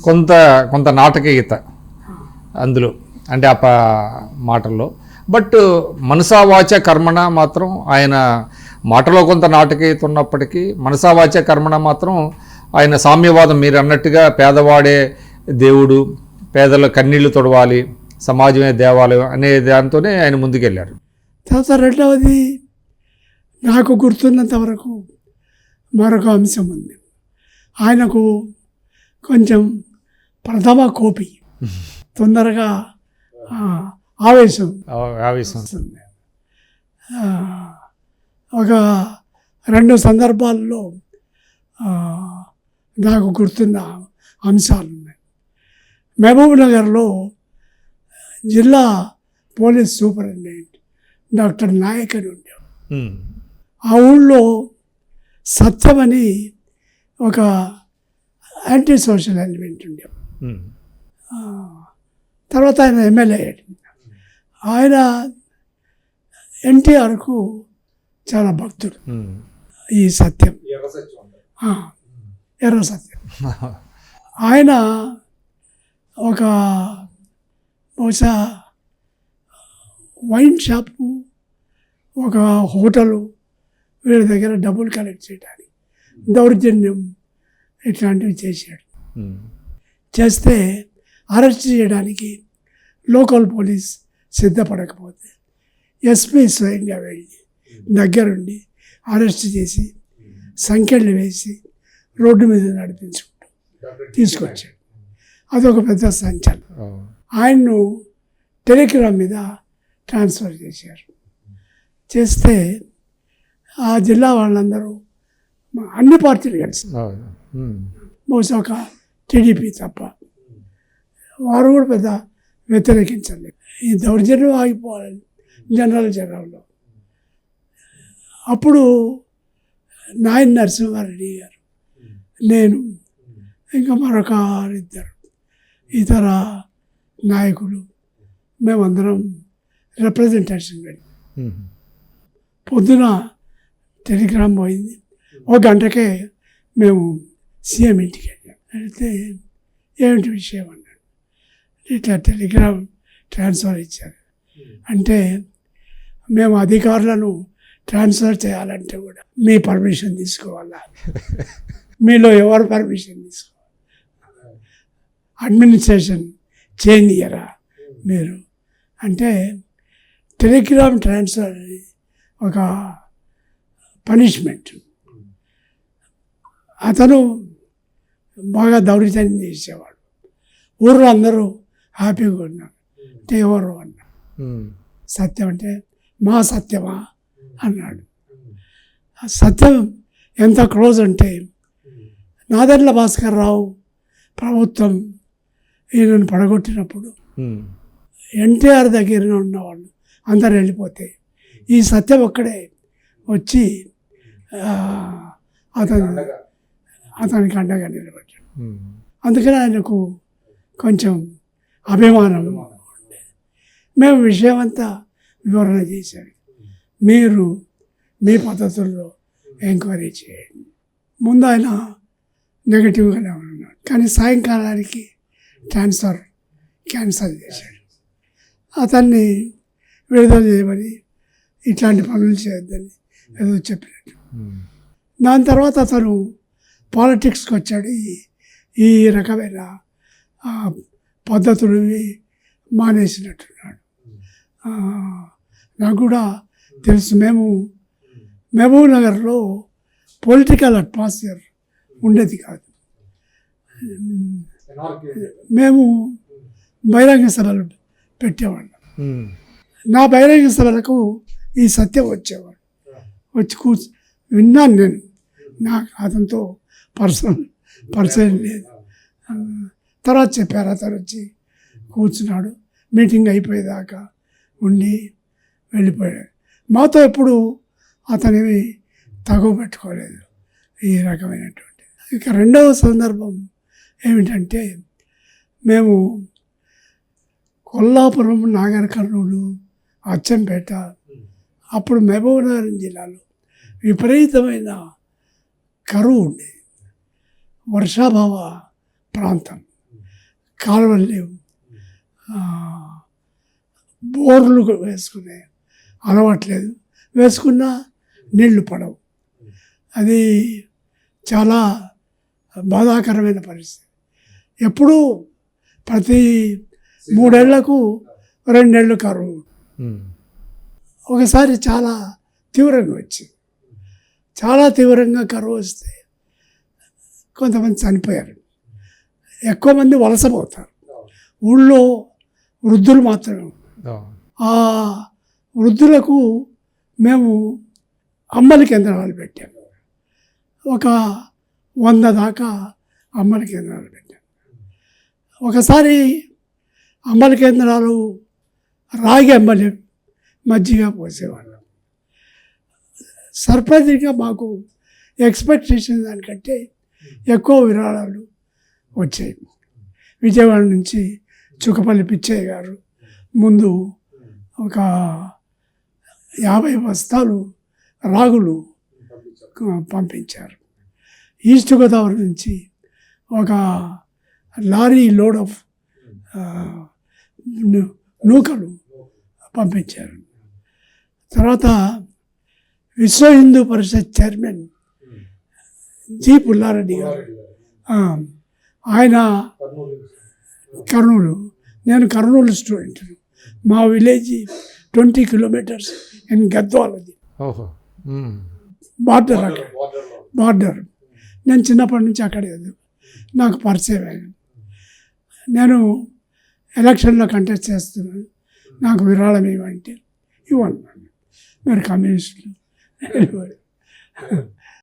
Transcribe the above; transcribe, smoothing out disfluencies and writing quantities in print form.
కొంత కొంత నాటకీయత అందులో, అంటే ఆ మాటల్లో. బట్ మనసావాచ కర్మణ మాత్రం ఆయన మాటలో కొంత నాటకీయత ఉన్నప్పటికీ మనసావాచ కర్మణ మాత్రం ఆయన సామ్యవాదం, మీరు అన్నట్టుగా పేదవాడే దేవుడు, పేదల కన్నీళ్లు తొడవాలి, సమాజమే దేవాలయం అనే దాంతోనే ఆయన ముందుకెళ్ళారు. తర్వాత రెండవది నాకు గుర్తున్నంత వరకు మరొక అంశం ఉంది. ఆయనకు కొంచెం ప్రథమ కోపి, తొందరగా ఆవేశం వస్తుంది. ఒక 2 సందర్భాల్లో నాకు గుర్తున్న అంశాలు ఉన్నాయి. మహబూబ్ నగర్లో జిల్లా పోలీస్ సూపరింటెండెంట్ డాక్టర్ నాయక్ అని ఉండేవాడు. ఆ ఊళ్ళో సత్యమని ఒక యాంటీ సోషల్ ఎలిమెంట్ ఉండేవాడు. తర్వాత ఆయన ఎమ్మెల్యే అయ్యాడు. ఆయన ఎన్టీఆర్కు చాలా భక్తుడు. ఈ సత్యం, ఎర్ర సత్యం. ఆయన ఒక బహుశా వైన్ షాపు, ఒక హోటలు, వీళ్ళ దగ్గర డబ్బులు కలెక్ట్ చేయడానికి దౌర్జన్యం ఇట్లాంటివి చేశాడు. చేస్తే అరెస్ట్ చేయడానికి లోకల్ పోలీస్ సిద్ధపడకపోతే ఎస్పీ స్వయంగా వెళ్ళి దగ్గరుండి అరెస్ట్ చేసి సంఖ్యలు వేసి రోడ్డు మీద నడిపించుకుంటూ తీసుకొచ్చాడు. అదొక పెద్ద సంచలనం. ఆయన్ను టెలిగ్రామ్ మీద ట్రాన్స్ఫర్ చేశారు. చేస్తే ఆ జిల్లా వాళ్ళందరూ అన్ని పార్టీలు కలిసి, బహుశా ఒక టీడీపీ తప్ప, వారు కూడా పెద్ద వ్యతిరేకించలేదు. ఈ దౌర్జన్యం ఆగిపోవాలని జనరల్లో. అప్పుడు నాయన నరసింహారెడ్డి గారు, నేను, ఇంకా మరొక 2 ఇతర నాయకులు, మేమందరం రిప్రజెంటేషన్ వెళ్ళి పొద్దున టెలిగ్రామ్ పోయింది. 1 గంటకే మేము సీఎం ఇంటికి వెళ్ళాం. వెళ్తే ఏమిటి విషయం అన్నాడు. ఇట్లా టెలిగ్రామ్ ట్రాన్స్ఫర్ ఇచ్చారు. అంటే మేము అధికారులను ట్రాన్స్ఫర్ చేయాలంటే కూడా మీ పర్మిషన్ తీసుకోవాలా, మీలో ఎవరు పర్మిషన్ తీసుకోవాలి, అడ్మినిస్ట్రేషన్ చేంజ్ ఇయ్యరా మీరు అంటే. టెలిగ్రామ్ ట్రాన్స్ఫర్ ఒక పనిష్మెంట్. అతను బాగా దౌర్జన్యం చేసేవాడు. ఊర్లో అందరూ హ్యాపీగా ఉన్నారు. అంటే ఎవరు అన్నాడు. సత్యం అంటే మా సత్యమా అన్నాడు. సత్యం ఎంత క్లోజ్ అంటే నాదెండ్ల భాస్కర్ రావు ప్రభుత్వం ఈయనను పడగొట్టినప్పుడు ఎన్టీఆర్ దగ్గర ఉన్నవాళ్ళు అందరు వెళ్ళిపోతే ఈ సత్యం ఒక్కడే వచ్చి అతనికి అండగా నిలబడ్డాడు. అందుకని ఆయనకు కొంచెం అభిమానం ఉండే. మేము విషయం అంతా వివరణ చేశాడు. మీరు మీ పద్ధతుల్లో ఎంక్వైరీ చేయండి. ముందు ఆయన నెగటివ్గానే ఉన్నాడు, కానీ సాయంకాలానికి ట్రాన్స్ఫర్ క్యాన్సల్ చేశాడు. అతన్ని విడుదల చేయమని, ఇట్లాంటి పనులు చేయొద్దని ఏదో చెప్పినట్టు. దాని తర్వాత అతను పాలిటిక్స్కి వచ్చాడు. ఈ రకమైన పద్ధతులు మానేసినట్టున్నాడు. నాకు కూడా తెలుసు. మేము మహబూబ్ నగర్లో పొలిటికల్ అట్మాస్ఫియర్ ఉండేది కాదు. మేము బహిరంగ సభలు పెట్టేవాళ్ళం. నా బహిరంగ సభలకు ఈ సత్యం వచ్చేవాడు. వచ్చి విన్నాను నేను. నాకు అతనితో పరిచయం లేదు. తర్వాత చెప్పారు. అతను వచ్చి కూర్చున్నాడు, మీటింగ్ అయిపోయేదాకా ఉండి వెళ్ళిపోయాడు. మాతో ఎప్పుడు అతనివి తగువ పెట్టుకోలేదు ఈ రకమైనటువంటి. ఇక రెండవ సందర్భం ఏమిటంటే, మేము కొల్లాపురం, నాగర్ కర్నూలు, అచ్చంపేట, అప్పుడు మహబూబ్నగర్ జిల్లాలో విపరీతమైన కరువు ఉండేది. వర్షాభావ ప్రాంతం. కాలువలు లేవు, బోర్లు వేసుకునే అలవాట్లేదు, వేసుకున్నా నీళ్లు పడవు. అది చాలా బాధాకరమైన పరిస్థితి. ఎప్పుడూ ప్రతి 3 ఏళ్లకు 2 ఏళ్ళు కరువు. ఒకసారి చాలా తీవ్రంగా వచ్చింది. చాలా తీవ్రంగా కరువు వస్తే కొంతమంది చనిపోయారు. ఎక్కువ మంది వలసపోతారు. ఊళ్ళో వృద్ధులు మాత్రమే. ఆ వృద్ధులకు మేము అమ్మలి కేంద్రాలు పెట్టాము. ఒక 100 దాకా అమ్మలి కేంద్రాలు పెట్టాము. ఒకసారి అమ్మలి కేంద్రాలు రాగి అమ్మలి మజ్జిగ పోసేవాళ్ళం. సర్ప్రైజింగ్గా మాకు ఎక్స్పెక్టేషన్ దానికంటే ఎక్కువ విరాళాలు వచ్చాయి. విజయవాడ నుంచి చుక్కపల్లి పిచ్చయ్య గారు ముందు ఒక 50 బస్తాలు రాగులు పంపించారు. ఈస్ట్ గోదావరి నుంచి ఒక లారీ లోడ్ ఆఫ్ నూకలు పంపించారు. తర్వాత విశ్వ హిందూ పరిషత్ చైర్మన్ జి పుల్లారెడ్డి గారు, ఆయన కర్నూలు, నేను కర్నూలు స్టూడెంట్. మా విలేజ్ 20 కిలోమీటర్స్ ఇన్ గద్వాలది, బార్డర్. అక్కడ బార్డర్. నేను చిన్నప్పటి నుంచి అక్కడే నాకు పరిచయం అయ్యాను. నేను ఎలక్షన్లో కంటెస్ట్ చేస్తున్నాను, నాకు విరాళం ఇవ్వంటే ఇవ్వండి, మీరు కమ్యూనిస్టులు